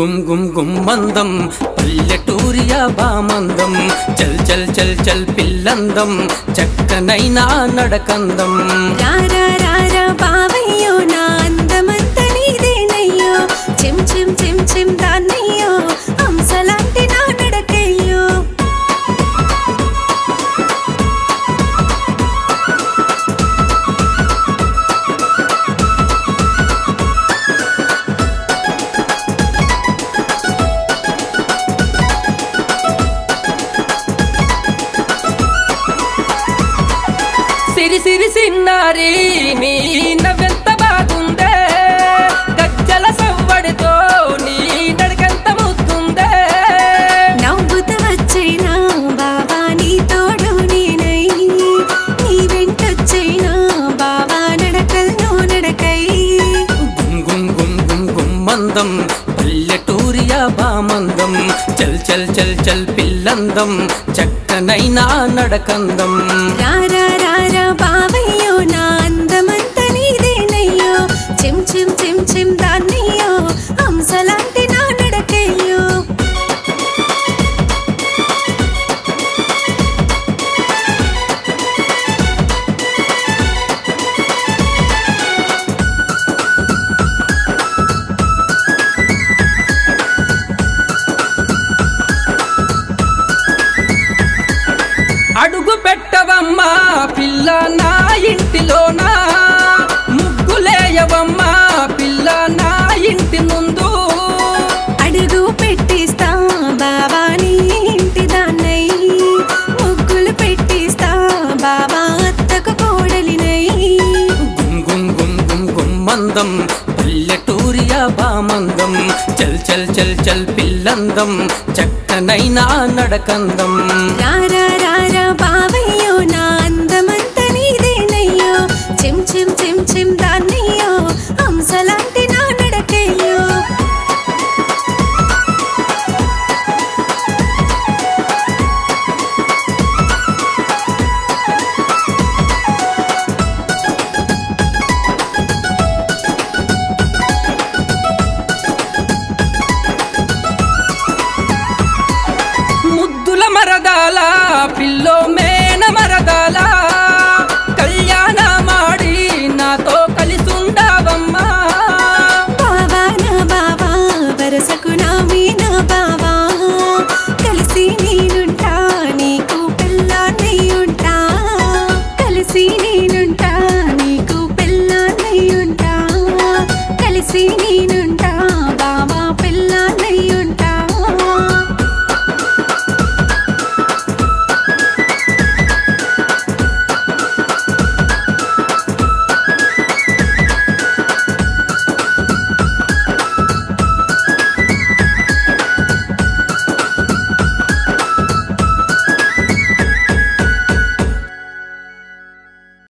గుమ్ గుమ్మందం పల్లెటూరియా బామందం చల్ చల్ చల్ చల్ పిల్లందం చక్కనైనా నడకందం రారా రారా బావయ్యో నా అందమంత నీదేనయ్యో చిమ్ చిమ్ చిమ్ చిమ్ దాన్నయ్యో హంసలాంటి నా నడకయ్యో సిరి సిరి సిన్నారి నీ నవ్వెంత బాగుందే గజ్జల సవ్వడితో నీ నడకంత ముద్దుందే నవ్వుతూ వచ్చైనా బావా నీ తోడు నేనై నీ వెంటొచ్చైనా బావా నడకల్లో నడకై గుమ్మందం పల్లెటూరియా బామందం చల్ చల్ చల్ చల్ పిల్లందం చక్కనైనా నడకందం రారా రారా బావయ్యో నా అందమంత నీదేనయ్యో చిమ్ చిమ్ చిమ్ చిమ్ దాన్నయ్యో హంసలాంటి నా నడకయ్యో అడుగు పెట్టవమ్మా పిల్ల నా ఇంటిలోనా ముగ్గులేయవమ్మా పిల్ల నా ఇంటి ముందు అడుగు పెట్టిస్తా బావా నీ ఇంటి దాన్నై ముగ్గులు పెట్టిస్తా బావా అత్తకు కోడలినై గుమ్మందం పల్లెటూరియా బామందం చల్ చల్ చల్ చల్ పిల్లందం చక్కనైనా నడకందం రారా రారా బావయ్యో నా అందమంత నీదేనయ్యో చిమ్ చిమ్ చిమ్ చిమ్ దాన్నయ్యో హంసలాంటి నా నడకయ్యో ముద్దుల మరదాల పిల్లో మేన మరదాల కళ్యాణ మాడి నాతో కలిసుండావమ్మా బావా నా బావా వరసకు నా మీనా బావా కలిసి నేనుంటా నీకు పెళ్ళాన్నై ఉంటా కలిసి నేనుంటా నీకు పెళ్ళాన్నై ఉంటా కలిసి